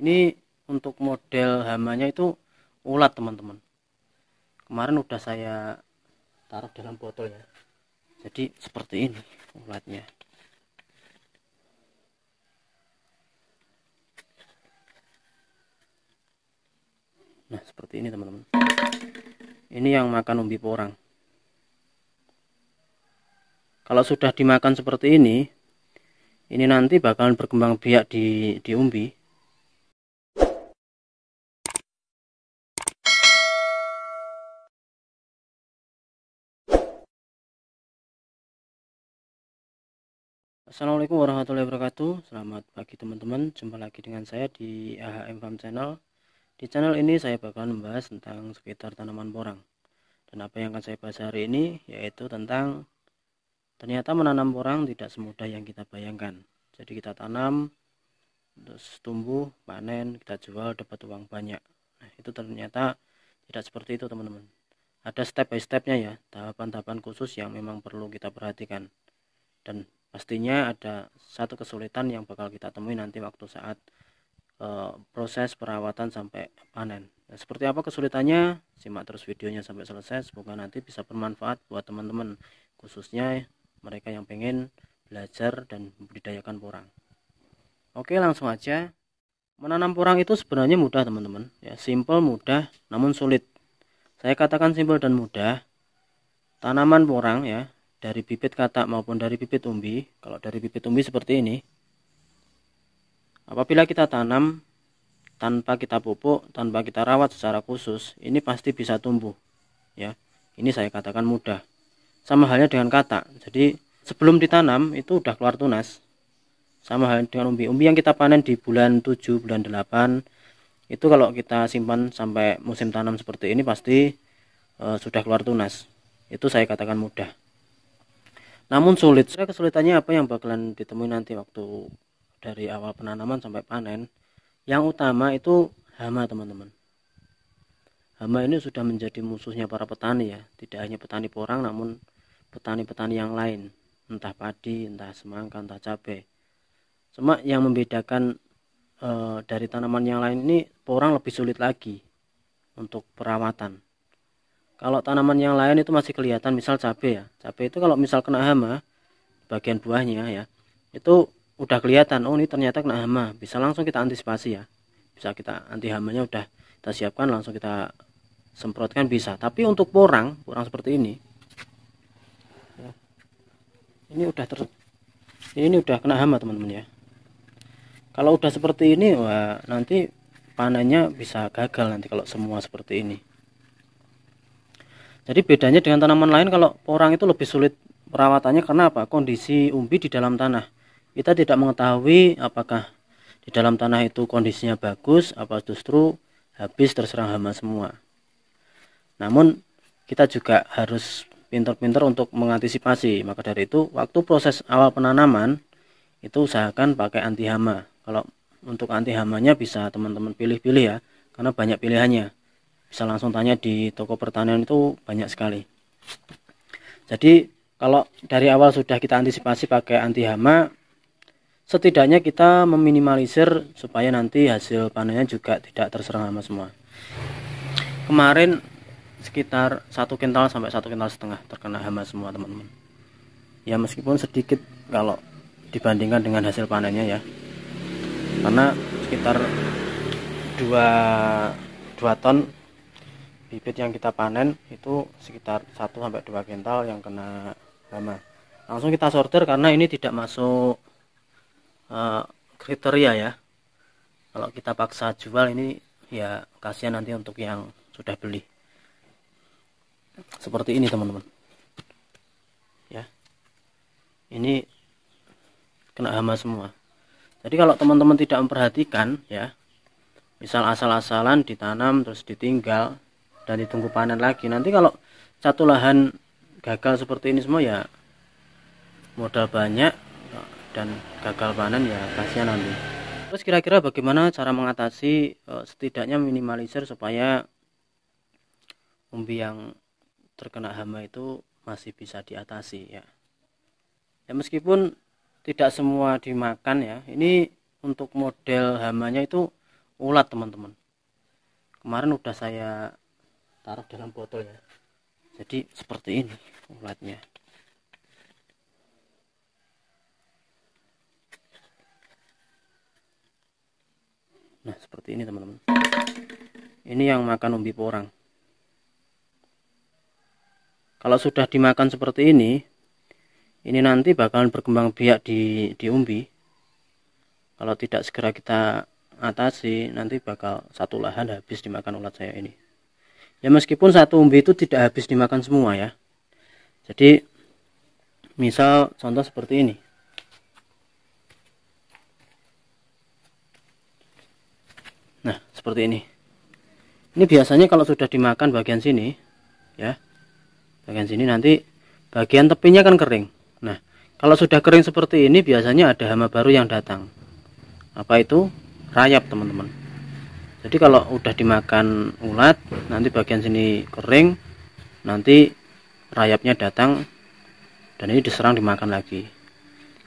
Ini untuk model hamanya itu ulat teman-teman. Kemarin udah saya taruh dalam botol ya. Jadi seperti ini ulatnya. Nah seperti ini teman-teman. Ini yang makan umbi porang. Kalau sudah dimakan seperti ini nanti bakalan berkembang biak di umbi. Assalamualaikum warahmatullahi wabarakatuh. Selamat pagi teman-teman. Jumpa lagi dengan saya di AHM Farm Channel. Di channel ini saya bakalan membahas tentang sekitar tanaman porang. Dan apa yang akan saya bahas hari ini yaitu tentang ternyata menanam porang tidak semudah yang kita bayangkan. Jadi kita tanam, terus tumbuh, panen, kita jual, dapat uang banyak. Nah, itu ternyata tidak seperti itu teman-teman. Ada step by stepnya ya, tahapan-tahapan khusus yang memang perlu kita perhatikan. Dan pastinya ada satu kesulitan yang bakal kita temui nanti waktu saat proses perawatan sampai panen. Nah, seperti apa kesulitannya? Simak terus videonya sampai selesai. Semoga nanti bisa bermanfaat buat teman-teman, khususnya mereka yang pengen belajar dan membudidayakan porang. Oke, langsung aja. Menanam porang itu sebenarnya mudah teman-teman. Ya, simple, mudah, namun sulit. Saya katakan simple dan mudah. Tanaman porang ya, dari bibit katak maupun dari bibit umbi. Kalau dari bibit umbi seperti ini, apabila kita tanam tanpa kita pupuk, tanpa kita rawat secara khusus, ini pasti bisa tumbuh ya. Ini saya katakan mudah. Sama halnya dengan katak. Jadi sebelum ditanam itu udah keluar tunas. Sama halnya dengan umbi yang kita panen di bulan 7, bulan 8, itu kalau kita simpan sampai musim tanam seperti ini pasti sudah keluar tunas. Itu saya katakan mudah. Namun sulit. Kesulitannya apa yang bakalan ditemui nanti waktu dari awal penanaman sampai panen? Yang utama itu hama teman-teman. Hama ini sudah menjadi musuhnya para petani ya. Tidak hanya petani porang namun petani-petani yang lain. Entah padi, entah semangka, entah cabai. Cuma yang membedakan dari tanaman yang lain ini, porang lebih sulit lagi untuk perawatan. Kalau tanaman yang lain itu masih kelihatan, misal cabai ya. Cabai itu kalau misal kena hama, bagian buahnya ya, itu udah kelihatan, oh ini ternyata kena hama. Bisa langsung kita antisipasi ya. Bisa kita anti hamanya udah kita siapkan, langsung kita semprotkan bisa. Tapi untuk porang seperti ini, ya, ini udah kena hama teman-teman ya. Kalau udah seperti ini, wah nanti panennya bisa gagal nanti kalau semua seperti ini. Jadi bedanya dengan tanaman lain, kalau porang itu lebih sulit perawatannya karena apa? Kondisi umbi di dalam tanah. Kita tidak mengetahui apakah di dalam tanah itu kondisinya bagus, apa justru habis terserang hama semua. Namun kita juga harus pintar-pintar untuk mengantisipasi. Maka dari itu waktu proses awal penanaman itu usahakan pakai anti hama. Kalau untuk anti hamanya bisa teman-teman pilih-pilih ya, karena banyak pilihannya. Bisa langsung tanya di toko pertanian, itu banyak sekali. Jadi kalau dari awal sudah kita antisipasi pakai anti hama, setidaknya kita meminimalisir supaya nanti hasil panennya juga tidak terserang hama semua. Kemarin sekitar 1 kintal sampai 1,5 kintal terkena hama semua teman-teman. Ya meskipun sedikit kalau dibandingkan dengan hasil panennya ya, karena sekitar 2 ton bibit yang kita panen itu sekitar 1 sampai 2 kintal yang kena hama. Langsung kita sortir karena ini tidak masuk kriteria ya. Kalau kita paksa jual ini ya kasihan nanti untuk yang sudah beli. Seperti ini teman-teman. Ya. Ini kena hama semua. Jadi kalau teman-teman tidak memperhatikan ya, misal asal-asalan ditanam terus ditinggal dan ditunggu panen lagi, nanti kalau satu lahan gagal seperti ini semua ya modal banyak dan gagal panen ya kasihan nanti. Terus kira-kira bagaimana cara mengatasi, setidaknya minimalisir supaya umbi yang terkena hama itu masih bisa diatasi ya. Ya meskipun tidak semua dimakan ya, ini untuk model hamanya itu ulat teman-teman. Kemarin udah saya taruh dalam botol ya, jadi seperti ini ulatnya. Nah seperti ini teman-teman, ini yang makan umbi porang. Kalau sudah dimakan seperti ini nanti bakalan berkembang biak di umbi. Kalau tidak segera kita atasi, nanti bakal satu lahan habis dimakan ulat saya ini. Ya meskipun satu umbi itu tidak habis dimakan semua ya. Jadi misal contoh seperti ini. Nah seperti ini. Ini biasanya kalau sudah dimakan bagian sini ya, bagian sini nanti bagian tepinya kan kering. Nah kalau sudah kering seperti ini biasanya ada hama baru yang datang. Apa itu? Rayap teman-teman. Jadi kalau udah dimakan ulat, nanti bagian sini kering, nanti rayapnya datang dan ini diserang dimakan lagi.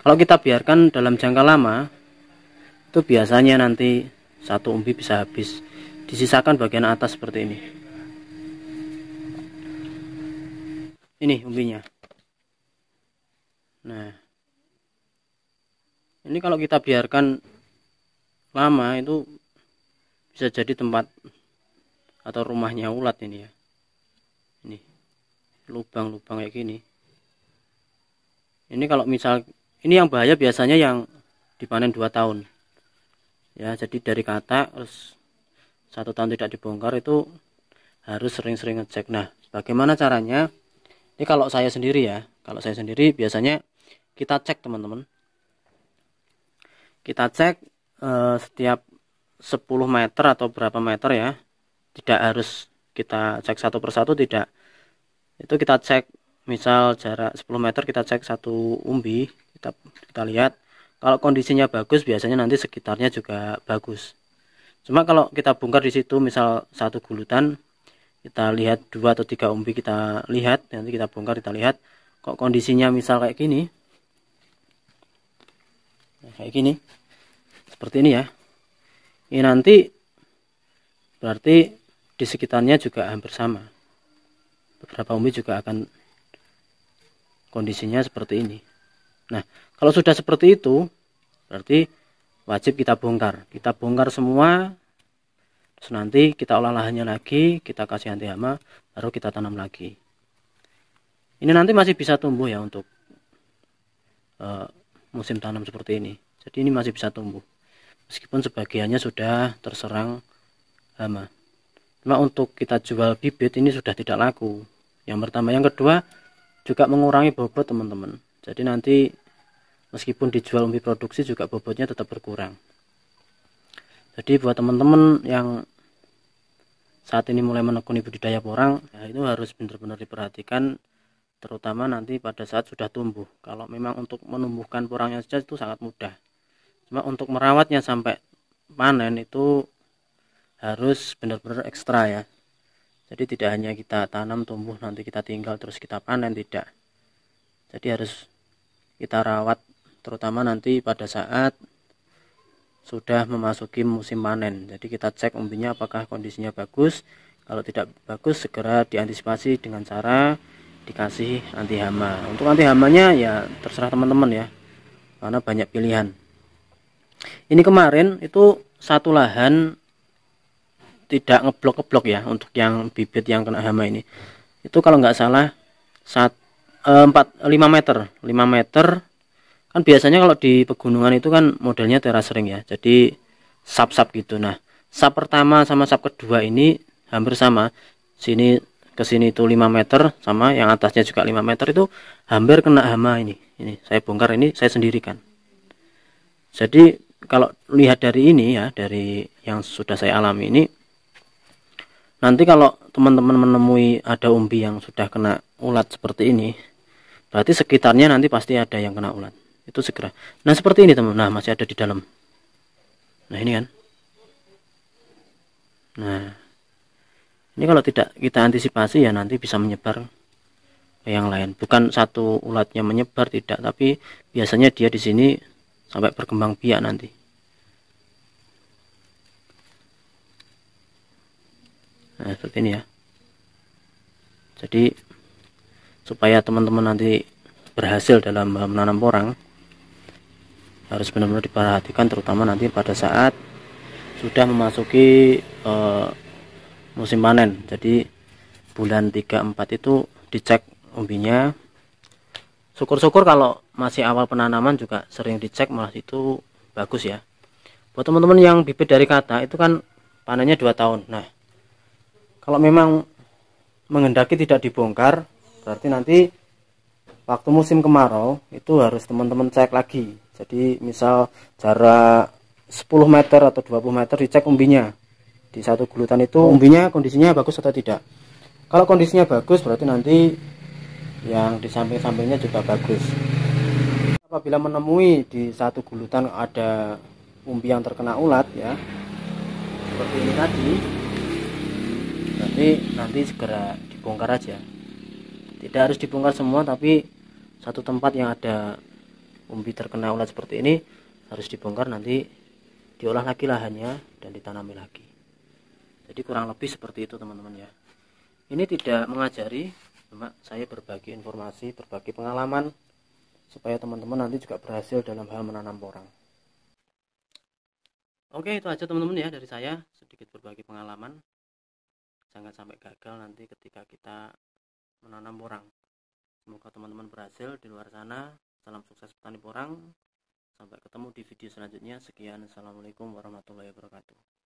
Kalau kita biarkan dalam jangka lama, itu biasanya nanti satu umbi bisa habis, disisakan bagian atas seperti ini. Ini umbinya. Nah ini kalau kita biarkan lama itu bisa jadi tempat atau rumahnya ulat ini ya. Ini lubang-lubang kayak gini. Ini kalau misal ini yang bahaya biasanya yang dipanen 2 tahun ya, jadi dari katak terus 1 tahun tidak dibongkar itu harus sering-sering ngecek. Nah bagaimana caranya? Ini kalau saya sendiri ya, kalau saya sendiri biasanya kita cek teman-teman, kita cek setiap 10 meter atau berapa meter ya, tidak harus kita cek satu persatu, tidak, itu kita cek misal jarak 10 meter kita cek satu umbi, kita lihat kalau kondisinya bagus biasanya nanti sekitarnya juga bagus. Cuma kalau kita bongkar di situ misal satu gulutan, kita lihat 2 atau 3 umbi, kita lihat nanti kita bongkar, kita lihat kok kondisinya misal kayak gini, nah, kayak gini seperti ini ya, ini nanti berarti di sekitarnya juga hampir sama, beberapa umbi juga akan kondisinya seperti ini. Nah kalau sudah seperti itu berarti wajib kita bongkar semua, terus nanti kita olah lahannya lagi, kita kasih anti hama, baru kita tanam lagi. Ini nanti masih bisa tumbuh ya untuk musim tanam seperti ini, jadi ini masih bisa tumbuh meskipun sebagiannya sudah terserang hama. Cuma untuk kita jual bibit ini sudah tidak laku, yang pertama. Yang kedua juga mengurangi bobot teman-teman, jadi nanti meskipun dijual umbi produksi juga bobotnya tetap berkurang. Jadi buat teman-teman yang saat ini mulai menekuni budidaya porang ya, itu harus benar-benar diperhatikan, terutama nanti pada saat sudah tumbuh. Kalau memang untuk menumbuhkan porangnya saja itu sangat mudah, cuma untuk merawatnya sampai panen itu harus benar-benar ekstra ya. Jadi tidak hanya kita tanam tumbuh nanti kita tinggal terus kita panen, tidak. Jadi harus kita rawat terutama nanti pada saat sudah memasuki musim panen. Jadi kita cek umbinya apakah kondisinya bagus. Kalau tidak bagus segera diantisipasi dengan cara dikasih anti hama. Untuk anti hamanya ya terserah teman-teman ya, karena banyak pilihan. Ini kemarin itu satu lahan tidak ngeblok-ngeblok ya, untuk yang bibit yang kena hama ini. Itu kalau nggak salah 5 meter. Kan biasanya kalau di pegunungan itu kan modelnya teras ring ya, jadi sap-sap gitu. Nah sap pertama sama sap kedua ini hampir sama, sini ke sini itu 5 meter, sama yang atasnya juga 5 meter, itu hampir kena hama ini saya bongkar, ini saya sendirikan. Jadi kalau lihat dari ini ya, dari yang sudah saya alami ini, nanti kalau teman-teman menemui ada umbi yang sudah kena ulat seperti ini, berarti sekitarnya nanti pasti ada yang kena ulat, itu segera. Nah seperti ini teman, nah masih ada di dalam. Nah ini kan, nah ini kalau tidak kita antisipasi ya nanti bisa menyebar ke yang lain. Bukan satu ulatnya menyebar, tidak, tapi biasanya dia di sini sampai berkembang biak nanti. Nah, seperti ini ya. Jadi supaya teman-teman nanti berhasil dalam menanam porang, harus benar-benar diperhatikan, terutama nanti pada saat sudah memasuki musim panen. Jadi bulan 3-4 itu dicek umbinya. Syukur-syukur kalau masih awal penanaman juga sering dicek, malah itu bagus ya. Buat teman-teman yang bibit dari kata itu kan panennya 2 tahun. Nah, kalau memang menghendaki tidak dibongkar, berarti nanti waktu musim kemarau itu harus teman-teman cek lagi. Jadi misal jarak 10 meter atau 20 meter dicek umbinya. Di satu gulutan itu umbinya kondisinya bagus atau tidak. Kalau kondisinya bagus berarti nanti yang di samping-sampingnya juga bagus. Apabila menemui di satu gulutan ada umbi yang terkena ulat ya, seperti ini tadi, berarti nanti segera dibongkar aja. Tidak harus dibongkar semua, tapi satu tempat yang ada umbi terkena ulat seperti ini harus dibongkar, nanti diolah lagi lahannya dan ditanami lagi. Jadi kurang lebih seperti itu teman-teman ya. Ini tidak mengajari, cuma saya berbagi informasi, berbagi pengalaman supaya teman-teman nanti juga berhasil dalam hal menanam porang. Oke, itu aja teman-teman ya dari saya, sedikit berbagi pengalaman. Jangan sampai gagal nanti ketika kita menanam porang. Semoga teman-teman berhasil di luar sana. Salam sukses petani porang. Sampai ketemu di video selanjutnya. Sekian, assalamualaikum warahmatullahi wabarakatuh.